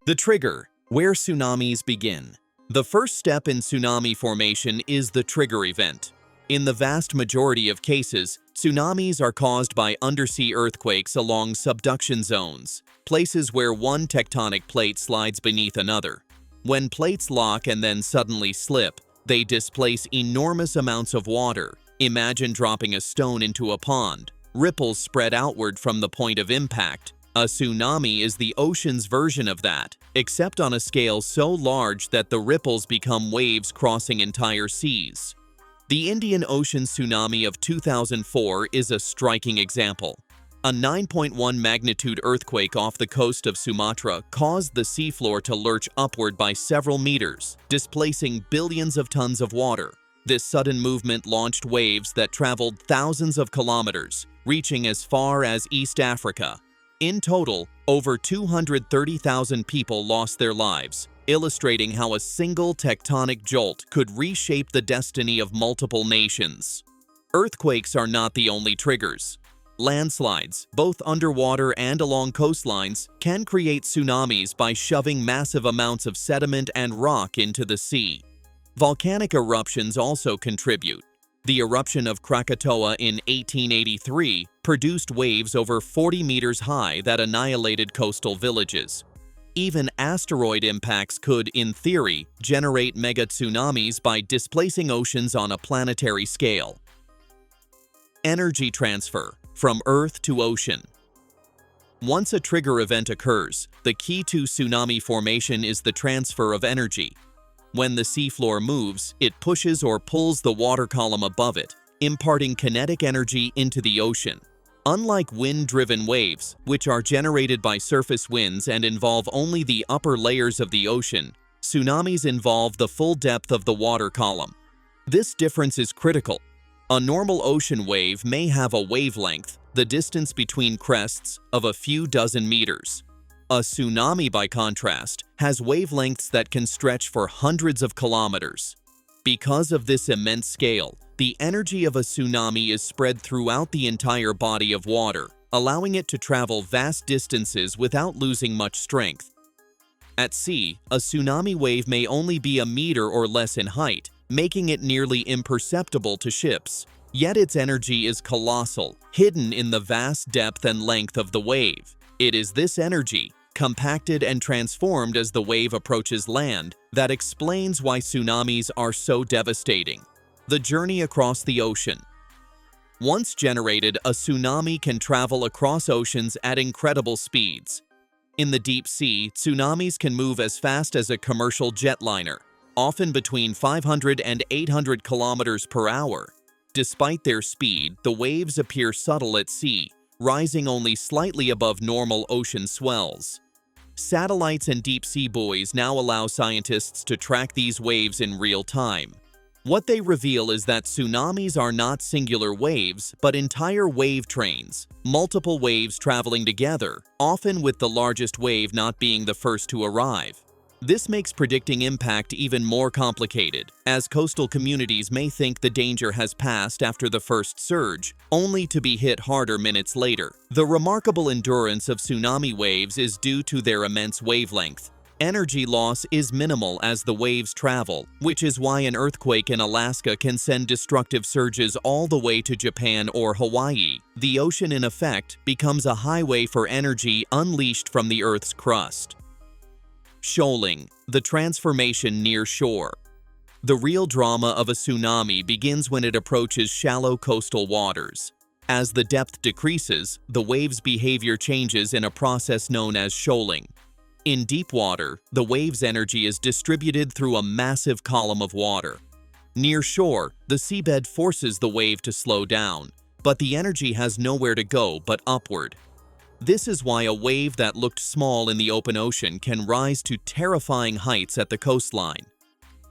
The trigger, where tsunamis begin. The first step in tsunami formation is the trigger event. In the vast majority of cases, tsunamis are caused by undersea earthquakes along subduction zones, places where one tectonic plate slides beneath another. When plates lock and then suddenly slip, they displace enormous amounts of water. Imagine dropping a stone into a pond. Ripples spread outward from the point of impact. A tsunami is the ocean's version of that, except on a scale so large that the ripples become waves crossing entire seas. The Indian Ocean tsunami of 2004 is a striking example. A 9.1 magnitude earthquake off the coast of Sumatra caused the seafloor to lurch upward by several meters, displacing billions of tons of water. This sudden movement launched waves that traveled thousands of kilometers, reaching as far as East Africa. In total, over 230,000 people lost their lives, illustrating how a single tectonic jolt could reshape the destiny of multiple nations. Earthquakes are not the only triggers. Landslides, both underwater and along coastlines, can create tsunamis by shoving massive amounts of sediment and rock into the sea. Volcanic eruptions also contribute. The eruption of Krakatoa in 1883 produced waves over 40 meters high that annihilated coastal villages. Even asteroid impacts could, in theory, generate megatsunamis by displacing oceans on a planetary scale. Energy transfer, from Earth to ocean. Once a trigger event occurs, the key to tsunami formation is the transfer of energy. When the seafloor moves, it pushes or pulls the water column above it, imparting kinetic energy into the ocean. Unlike wind-driven waves, which are generated by surface winds and involve only the upper layers of the ocean, tsunamis involve the full depth of the water column. This difference is critical. A normal ocean wave may have a wavelength, the distance between crests, of a few dozen meters. A tsunami, by contrast, has wavelengths that can stretch for hundreds of kilometers. Because of this immense scale, the energy of a tsunami is spread throughout the entire body of water, allowing it to travel vast distances without losing much strength. At sea, a tsunami wave may only be a meter or less in height, making it nearly imperceptible to ships. Yet its energy is colossal, hidden in the vast depth and length of the wave. It is this energy, compacted and transformed as the wave approaches land, that explains why tsunamis are so devastating. The journey across the ocean. Once generated, a tsunami can travel across oceans at incredible speeds. In the deep sea, tsunamis can move as fast as a commercial jetliner, often between 500 and 800 kilometers per hour. Despite their speed, the waves appear subtle at sea, rising only slightly above normal ocean swells. Satellites and deep-sea buoys now allow scientists to track these waves in real time. What they reveal is that tsunamis are not singular waves, but entire wave trains, multiple waves traveling together, often with the largest wave not being the first to arrive. This makes predicting impact even more complicated, as coastal communities may think the danger has passed after the first surge, only to be hit harder minutes later. The remarkable endurance of tsunami waves is due to their immense wavelength. Energy loss is minimal as the waves travel, which is why an earthquake in Alaska can send destructive surges all the way to Japan or Hawaii. The ocean, in effect, becomes a highway for energy unleashed from the Earth's crust. Shoaling, the transformation near shore. The real drama of a tsunami begins when it approaches shallow coastal waters. As the depth decreases, the wave's behavior changes in a process known as shoaling. In deep water, the wave's energy is distributed through a massive column of water. Near shore, the seabed forces the wave to slow down, but the energy has nowhere to go but upward. This is why a wave that looked small in the open ocean can rise to terrifying heights at the coastline.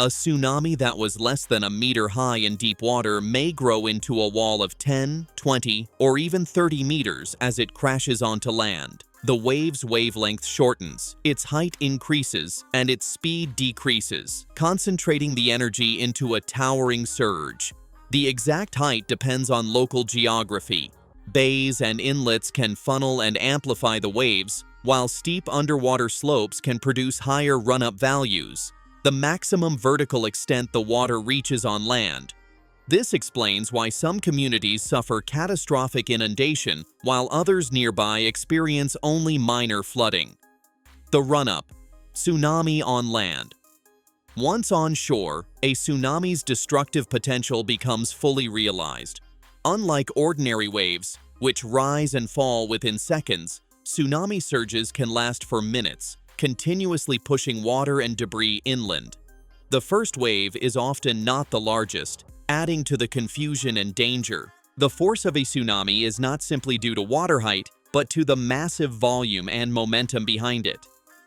A tsunami that was less than a meter high in deep water may grow into a wall of 10, 20, or even 30 meters as it crashes onto land. The wave's wavelength shortens, its height increases, and its speed decreases, concentrating the energy into a towering surge. The exact height depends on local geography. Bays and inlets can funnel and amplify the waves, while steep underwater slopes can produce higher run-up values, the maximum vertical extent the water reaches on land. This explains why some communities suffer catastrophic inundation while others nearby experience only minor flooding. The run-up. Tsunami on land. Once on shore, a tsunami's destructive potential becomes fully realized. Unlike ordinary waves, which rise and fall within seconds, tsunami surges can last for minutes, continuously pushing water and debris inland. The first wave is often not the largest, adding to the confusion and danger. The force of a tsunami is not simply due to water height, but to the massive volume and momentum behind it.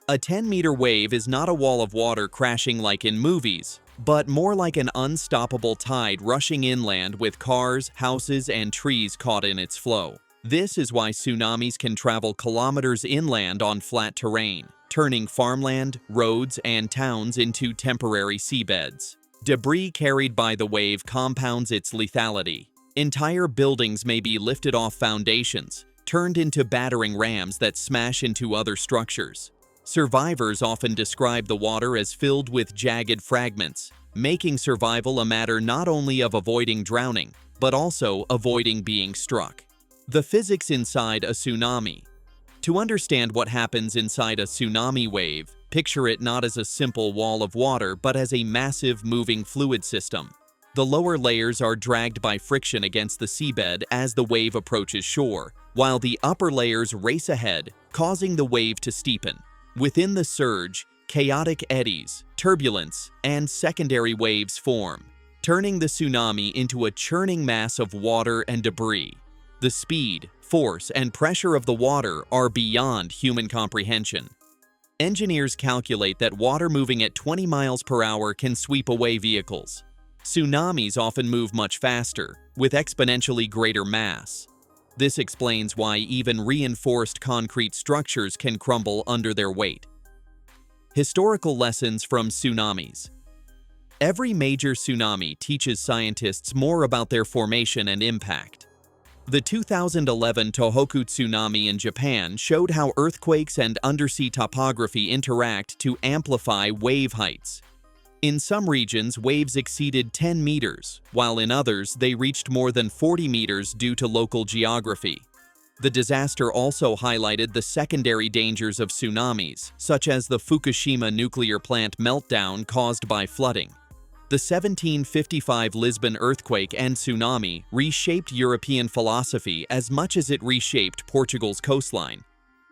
A 10-meter wave is not a wall of water crashing like in movies, but more like an unstoppable tide rushing inland with cars, houses, and trees caught in its flow. This is why tsunamis can travel kilometers inland on flat terrain, turning farmland, roads, and towns into temporary seabeds. Debris carried by the wave compounds its lethality. Entire buildings may be lifted off foundations, turned into battering rams that smash into other structures. Survivors often describe the water as filled with jagged fragments, making survival a matter not only of avoiding drowning, but also avoiding being struck. The physics inside a tsunami. To understand what happens inside a tsunami wave, picture it not as a simple wall of water, but as a massive moving fluid system. The lower layers are dragged by friction against the seabed as the wave approaches shore, while the upper layers race ahead, causing the wave to steepen. Within the surge, chaotic eddies, turbulence, and secondary waves form, turning the tsunami into a churning mass of water and debris. The speed, force, and pressure of the water are beyond human comprehension. Engineers calculate that water moving at 20 miles per hour can sweep away vehicles. Tsunamis often move much faster, with exponentially greater mass. This explains why even reinforced concrete structures can crumble under their weight. Historical lessons from tsunamis. Every major tsunami teaches scientists more about their formation and impact. The 2011 Tohoku tsunami in Japan showed how earthquakes and undersea topography interact to amplify wave heights. In some regions, waves exceeded 10 meters, while in others, they reached more than 40 meters due to local geography. The disaster also highlighted the secondary dangers of tsunamis, such as the Fukushima nuclear plant meltdown caused by flooding. The 1755 Lisbon earthquake and tsunami reshaped European philosophy as much as it reshaped Portugal's coastline.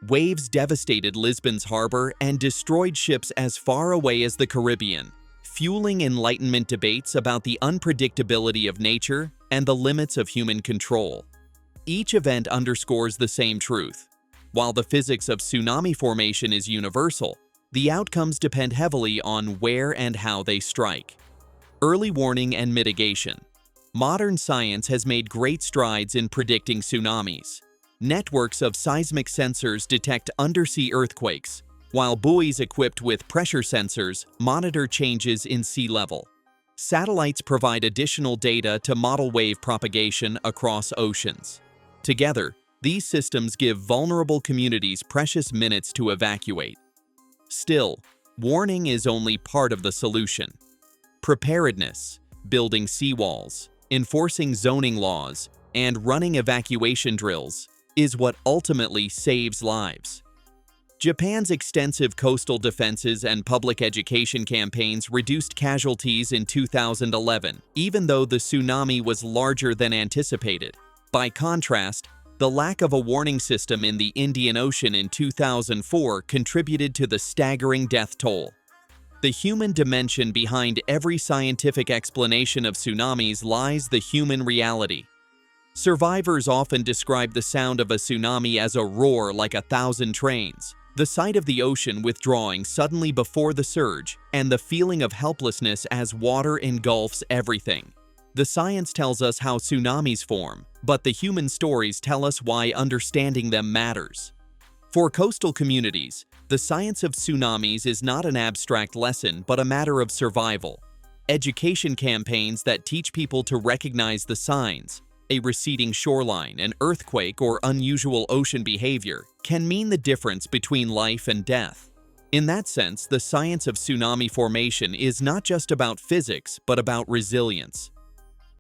Waves devastated Lisbon's harbor and destroyed ships as far away as the Caribbean, fueling Enlightenment debates about the unpredictability of nature and the limits of human control. Each event underscores the same truth. While the physics of tsunami formation is universal, the outcomes depend heavily on where and how they strike. Early warning and mitigation. Modern science has made great strides in predicting tsunamis. Networks of seismic sensors detect undersea earthquakes, while buoys equipped with pressure sensors monitor changes in sea level. Satellites provide additional data to model wave propagation across oceans. Together, these systems give vulnerable communities precious minutes to evacuate. Still, warning is only part of the solution. Preparedness, building seawalls, enforcing zoning laws, and running evacuation drills is what ultimately saves lives. Japan's extensive coastal defenses and public education campaigns reduced casualties in 2011, even though the tsunami was larger than anticipated. By contrast, the lack of a warning system in the Indian Ocean in 2004 contributed to the staggering death toll. The human dimension behind every scientific explanation of tsunamis lies the human reality. Survivors often describe the sound of a tsunami as a roar like 1,000 trains, the sight of the ocean withdrawing suddenly before the surge, and the feeling of helplessness as water engulfs everything. The science tells us how tsunamis form, but the human stories tell us why understanding them matters. For coastal communities, the science of tsunamis is not an abstract lesson but a matter of survival. Education campaigns that teach people to recognize the signs, A receding shoreline, an earthquake, or unusual ocean behavior can mean the difference between life and death. In that sense, the science of tsunami formation is not just about physics, but about resilience.